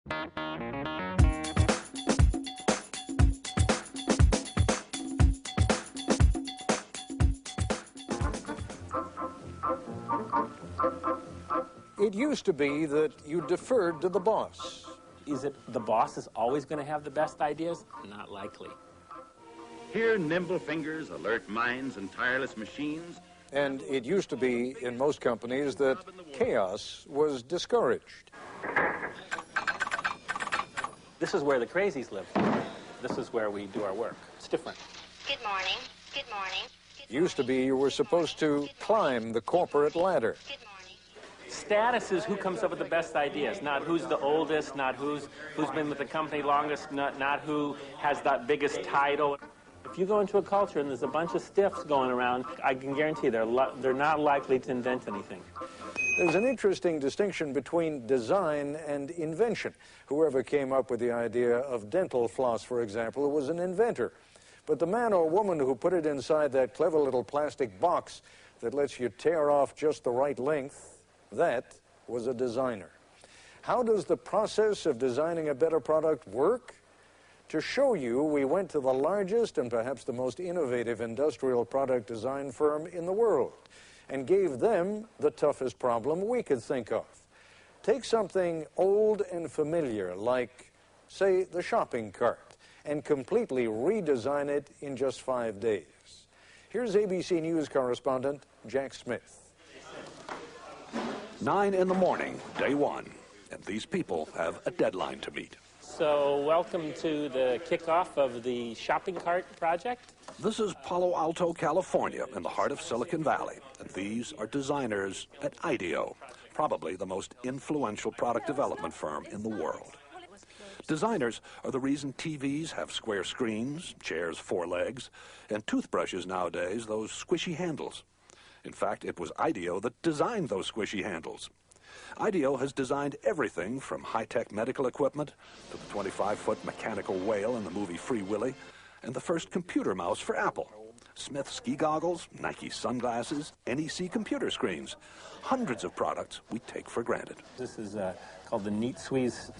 It used to be that you deferred to the boss. Is it the boss is always going to have the best ideas? Not likely. Here, nimble fingers, alert minds, and tireless machines. And it used to be in most companies that chaos was discouraged. This is where the crazies live. This is where we do our work. It's different. Good morning. Good morning. Used to be you were supposed to climb the corporate ladder. Good morning. Status is who comes up with the best ideas, not who's the oldest, not who's been with the company longest, not who has that biggest title. If you go into a culture and there's a bunch of stiffs going around, I can guarantee they're not likely to invent anything. There's an interesting distinction between design and invention. Whoever came up with the idea of dental floss, for example, was an inventor. But the man or woman who put it inside that clever little plastic box that lets you tear off just the right length, that was a designer. How does the process of designing a better product work? To show you, we went to the largest and perhaps the most innovative industrial product design firm in the world and gave them the toughest problem we could think of. Take something old and familiar like, say, the shopping cart, and completely redesign it in just 5 days. Here's ABC News correspondent Jack Smith. 9 in the morning, day one, and these people have a deadline to meet. So welcome to the kickoff of the shopping cart project. This is Palo Alto, California, in the heart of Silicon Valley, and these are designers at IDEO, probably the most influential product development firm in the world. Designers are the reason TVs have square screens, chairs 4 legs, and toothbrushes nowadays those squishy handles. In fact, it was IDEO that designed those squishy handles. IDEO has designed everything from high-tech medical equipment to the 25-foot mechanical whale in the movie Free Willy and the first computer mouse for Apple. Smith ski goggles, Nike sunglasses, NEC computer screens. Hundreds of products we take for granted. This is called the Neat Squeeze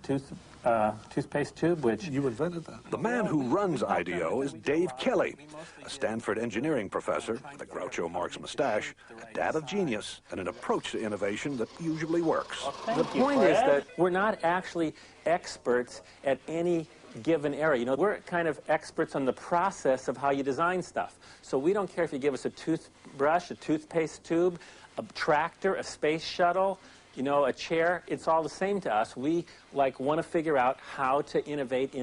toothpaste tube, which... You invented that? The man who runs IDEO is Dave Kelly, a Stanford engineering professor with a Groucho Marx mustache, a dad of genius, and an approach to innovation that usually works. The point is that we're not actually experts at any given area. You know, we're kind of experts on the process of how you design stuff. So we don't care if you give us a toothbrush, a toothpaste tube, a tractor, a space shuttle, you know, a chair. It's all the same to us. We want to figure out how to innovate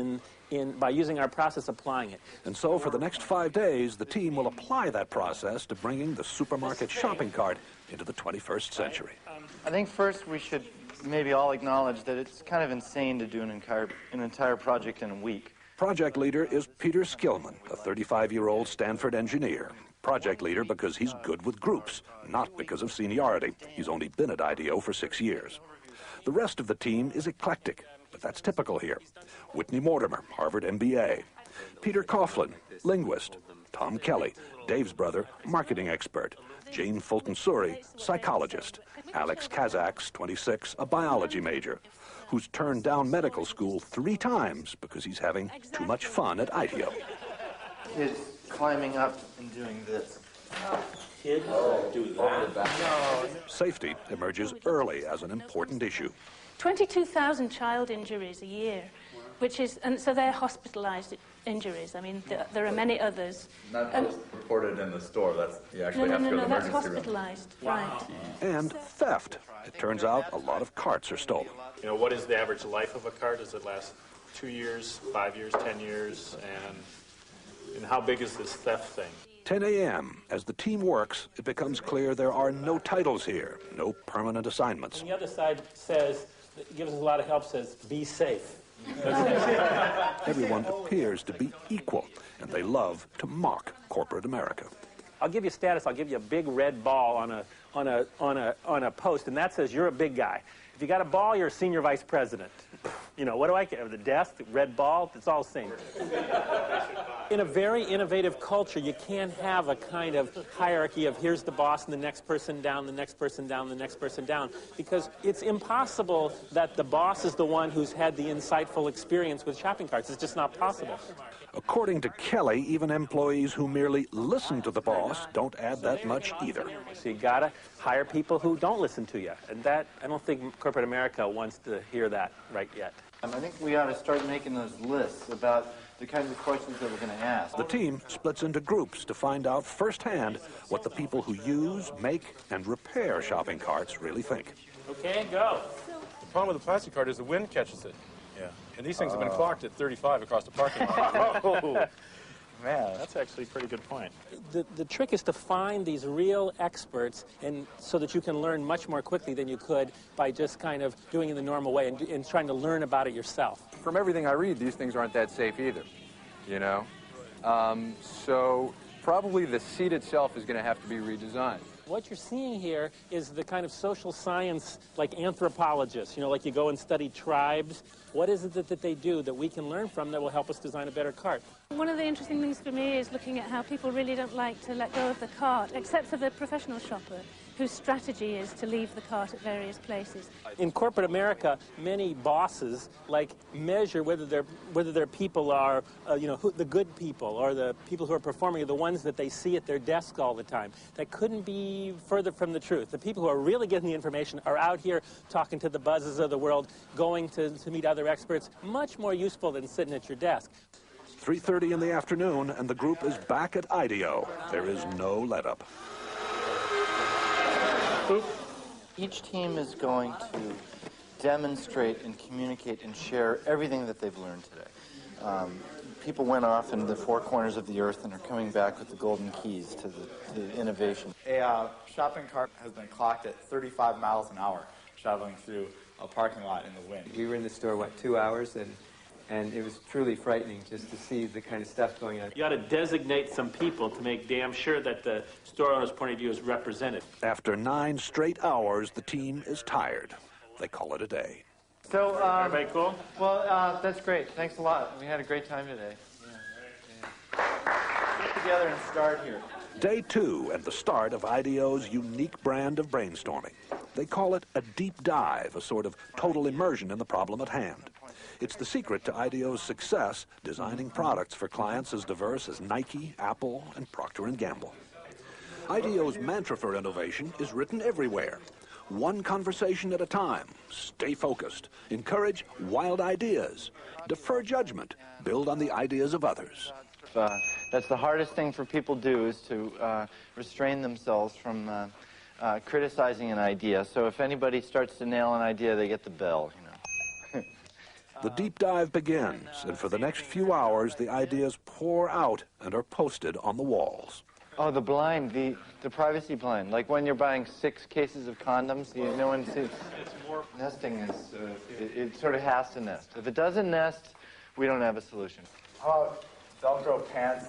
by using our process, applying it. And so for the next 5 days, the team will apply that process to bringing the supermarket shopping cart into the 21st century. I think first we should maybe all acknowledge that it's kind of insane to do an entire project in a week. Project leader is Peter Skillman, a 35-year-old Stanford engineer. Project leader because he's good with groups, not because of seniority. He's only been at IDEO for 6 years. The rest of the team is eclectic, but that's typical here. Whitney Mortimer, Harvard MBA. Peter Coughlin, linguist. Tom Kelly, Dave's brother, marketing expert. Jane Fulton-Suri, psychologist. Alex Kazaks, 26, a biology major, who's turned down medical school 3 times because he's having too much fun at IDEO. Kids climbing up and doing this. Kids do that. No. Safety emerges early as an important issue. 22,000 child injuries a year, and so they're hospitalized injuries. I mean, there are many others. Not just reported in the store. You actually have to go to the that's emergency room. hospitalized, Wow. right. And theft. It turns out a lot of carts are stolen. You know, what is the average life of a cart? Does it last 2 years, 5 years, 10 years? And how big is this theft thing? 10 a.m. As the team works, it becomes clear there are no titles here, no permanent assignments. And the other side says, gives us a lot of help, says, be safe. Everyone appears to be equal, and they love to mock corporate America. I'll give you status. I'll give you a big red ball on a post, and that says you're a big guy. If you got a ball, you're a senior vice president. You know, what do I care? The desk, the red ball, it's all the same. In a very innovative culture, you can't have a kind of hierarchy of here's the boss and the next person down, the next person down, the next person down, because it's impossible that the boss is the one who's had the insightful experience with shopping carts. It's just not possible. According to Kelly, even employees who merely listen to the boss don't add that much either. So you gotta hire people who don't listen to you, and that, I don't think corporate America wants to hear that right yet. I think we ought to start making those lists about the kinds of questions that we're going to ask. The team splits into groups to find out firsthand what the people who use, make, and repair shopping carts really think. Okay, go. The problem with the plastic cart is the wind catches it. Yeah. And these things have been clocked at 35 across the parking lot. Oh, man. That's actually a pretty good point. The trick is to find these real experts, and so that you can learn much more quickly than you could by just kind of doing it the normal way and trying to learn about it yourself. From everything I read, these things aren't that safe either, you know? So probably the seat itself is going to have to be redesigned. What you're seeing here is the kind of social science, like anthropologists, you know, like you go and study tribes. What is it that they do that we can learn from that will help us design a better cart? One of the interesting things for me is looking at how people really don't like to let go of the cart, except for the professional shopper, whose strategy is to leave the cart at various places. In corporate America, many bosses measure whether their people are, the good people or the people who are performing are the ones that they see at their desk all the time. That couldn't be further from the truth. The people who are really getting the information are out here talking to the buzzes of the world, going to meet other experts, much more useful than sitting at your desk. 3:30 in the afternoon, and the group is back at IDEO. There is no let-up. Each team is going to demonstrate and communicate and share everything that they've learned today. People went off into the four corners of the earth and are coming back with the golden keys to the innovation. A shopping cart has been clocked at 35 miles an hour traveling through a parking lot in the wind. We were in the store, 2 hours, and it was truly frightening just to see the kind of stuff going on. You ought to designate some people to make damn sure that the store owner's point of view is represented. After 9 straight hours, the team is tired. They call it a day. So, everybody cool? Well, that's great. Thanks a lot. We had a great time today. Get together and start here. Day 2 and the start of IDEO's unique brand of brainstorming. They call it a deep dive, a sort of total immersion in the problem at hand. It's the secret to IDEO's success, designing products for clients as diverse as Nike, Apple, and Procter & Gamble. IDEO's mantra for innovation is written everywhere. One conversation at a time. Stay focused. Encourage wild ideas. Defer judgment. Build on the ideas of others. That's the hardest thing for people to do, is to restrain themselves from criticizing an idea. So if anybody starts to nail an idea, they get the bell, you know. The deep dive begins, and for the next few hours, the ideas pour out and are posted on the walls. Oh, the blind, the privacy blind. Like when you're buying 6 cases of condoms, no one sees. Nesting is, it sort of has to nest. If it doesn't nest, we don't have a solution. How about Velcro pants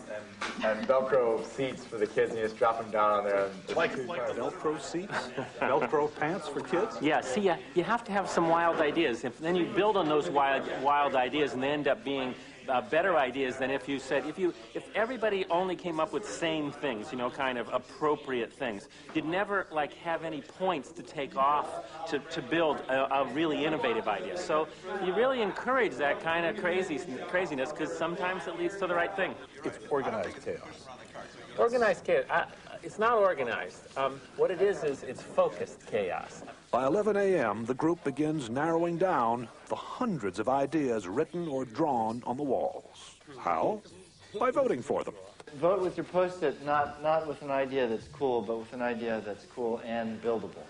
and Velcro seats for the kids, and you just drop them down on there? Like Velcro seats? Velcro pants for kids? Yeah, see, you have to have some wild ideas. Then you build on those wild ideas, and they end up being better ideas than if you said, if everybody only came up with same things, kind of appropriate things, you'd never have any points to take off to build a really innovative idea. So you really encourage that kind of craziness, because sometimes it leads to the right thing. It's organized chaos. Organized chaos. It's not organized. What it is it's focused chaos. By 11 a.m., the group begins narrowing down the hundreds of ideas written or drawn on the walls. How? By voting for them. Vote with your Post-it, not with an idea that's cool, but with an idea that's cool and buildable.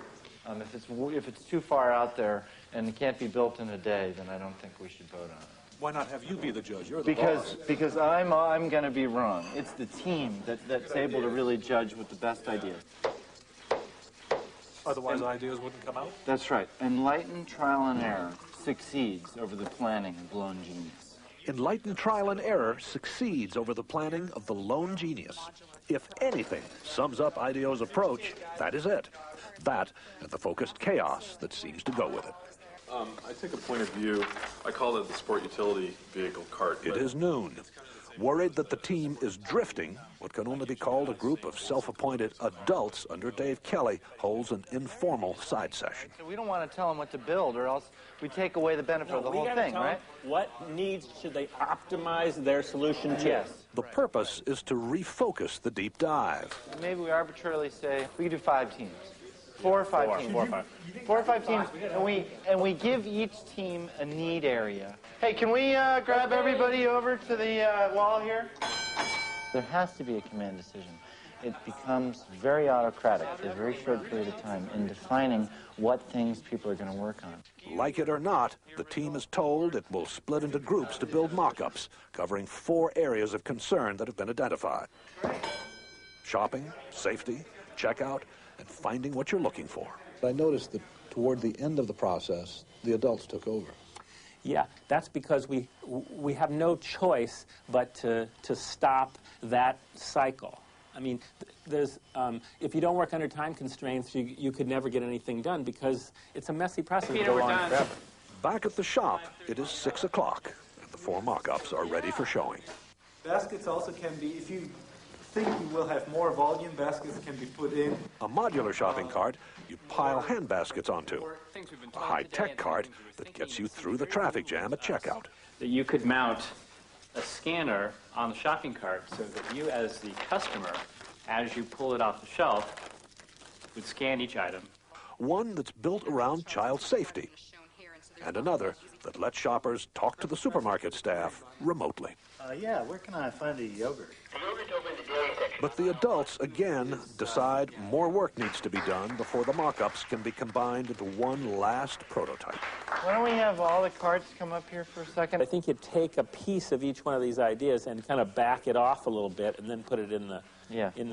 If it's too far out there and it can't be built in a day, then I don't think we should vote on it. Why not have you be the judge? You're the boss. Because I'm going to be wrong. It's the team that's able to really judge what the best idea is. Otherwise, ideas wouldn't come out? That's right. Enlightened trial and error succeeds over the planning of lone genius. Enlightened trial and error succeeds over the planning of the lone genius. If anything sums up IDEO's approach, that is it. That and the focused chaos that seems to go with it. I take a point of view, I call it the sport utility vehicle cart. It is noon. Worried that the team is drifting, what can only be called a group of self-appointed adults under Dave Kelly holds an informal side session. We don't want to tell them what to build, or else we take away the benefit of the whole thing, right? What needs should they optimize their solution to? Yes. The purpose is to refocus the deep dive. Maybe we arbitrarily say we could do 5 teams. 4 or 5 teams. 4 or 5 teams, and we give each team a need area. Hey, can we grab everybody over to the wall here? There has to be a command decision. It becomes very autocratic for a very short period of time in defining what things people are going to work on. Like it or not, the team is told it will split into groups to build mock-ups, covering 4 areas of concern that have been identified. Shopping, safety, checkout, and finding what you're looking for. I noticed that toward the end of the process, the adults took over. Yeah, that's because we have no choice but to stop that cycle. I mean, there's if you don't work under time constraints, you could never get anything done because it's a messy process. Peter, we're done. Back at the shop, it is 6 o'clock, and the 4 mock-ups are ready for showing. Baskets also can be, if you think you will have more volume, baskets can be put in. A modular shopping cart you pile hand baskets onto. A high-tech cart that gets you through the traffic jam at checkout. That you could mount a scanner on the shopping cart so that you, as the customer, as you pull it off the shelf, would scan each item. One that's built around child safety, and another that lets shoppers talk to the supermarket staff remotely. Yeah, where can I find a yogurt? But the adults, again, decide more work needs to be done before the mock-ups can be combined into one last prototype. Why don't we have all the carts come up here for a second? I think you take a piece of each one of these ideas and kind of back it off a little bit and then put it in the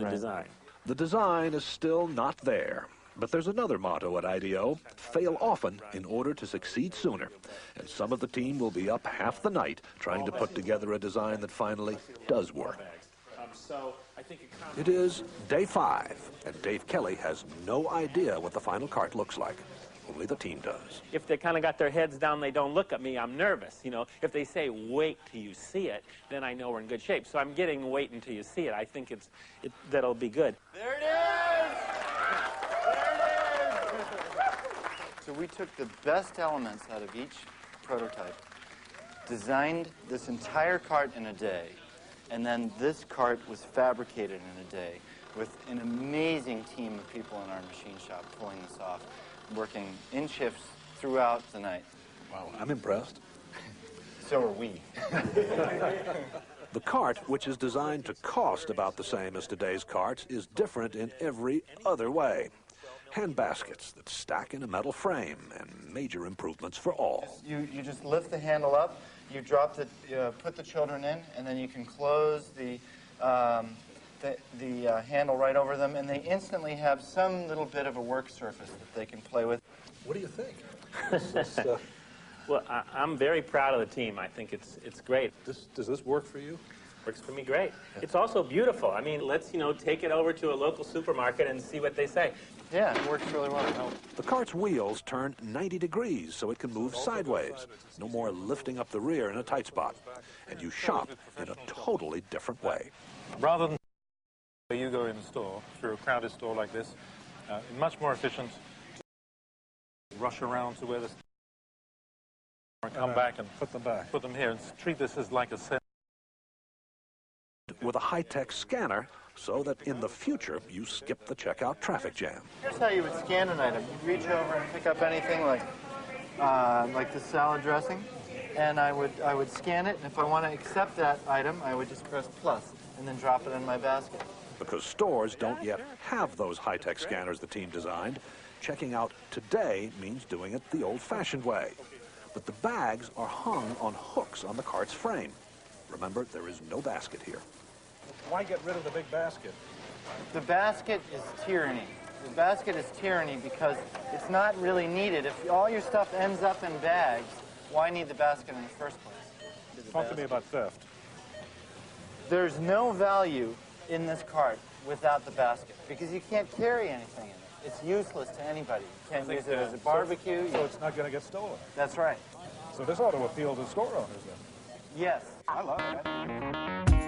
design. The design is still not there. But there's another motto at IDEO: fail often in order to succeed sooner. And some of the team will be up half the night trying to put together a design that finally does work. It is day 5, and Dave Kelly has no idea what the final cart looks like. Only the team does. If they kind of got their heads down, they don't look at me, I'm nervous. You know, if they say, wait till you see it, then I know we're in good shape. So I'm getting wait until you see it. I think that'll be good. There it is! So we took the best elements out of each prototype, designed this entire cart in a day, and then this cart was fabricated in a day with an amazing team of people in our machine shop pulling this off, working in shifts throughout the night. Wow, I'm impressed. So are we. The cart, which is designed to cost about the same as today's carts, is different in every other way. Hand baskets that stack in a metal frame, and major improvements for all. You just lift the handle up, you drop put the children in, and then you can close the handle right over them, and they instantly have some little bit of a work surface that they can play with. What do you think? Well, I'm very proud of the team. I think it's great. Does this work for you? Works for me great. It's also beautiful. I mean, let's, take it over to a local supermarket and see what they say. Yeah, it works really well. The cart's wheels turn 90 degrees so it can move sideways. No more lifting up the rear in a tight spot. And you shop in a totally different way. Rather than you go in the store, through a crowded store like this, it's much more efficient to rush around to where the and come back and put them here and treat this as like a set. With a high-tech scanner, so that in the future you skip the checkout traffic jam. Here's how you would scan an item. You reach over and pick up anything like the salad dressing, and I would scan it, and if I want to accept that item, I would just press plus and then drop it in my basket. Because stores don't yet have those high-tech scanners the team designed, checking out today means doing it the old-fashioned way. But the bags are hung on hooks on the cart's frame. Remember, there is no basket here. Why get rid of the big basket? The basket is tyranny. The basket is tyranny because it's not really needed. If all your stuff ends up in bags, why need the basket in the first place? Talk to me about theft. There's no value in this cart without the basket because you can't carry anything in it. It's useless to anybody. You can't use it as a barbecue. So it's not going to get stolen. That's right. So this ought to appeal to store owners then. Yes. I love it.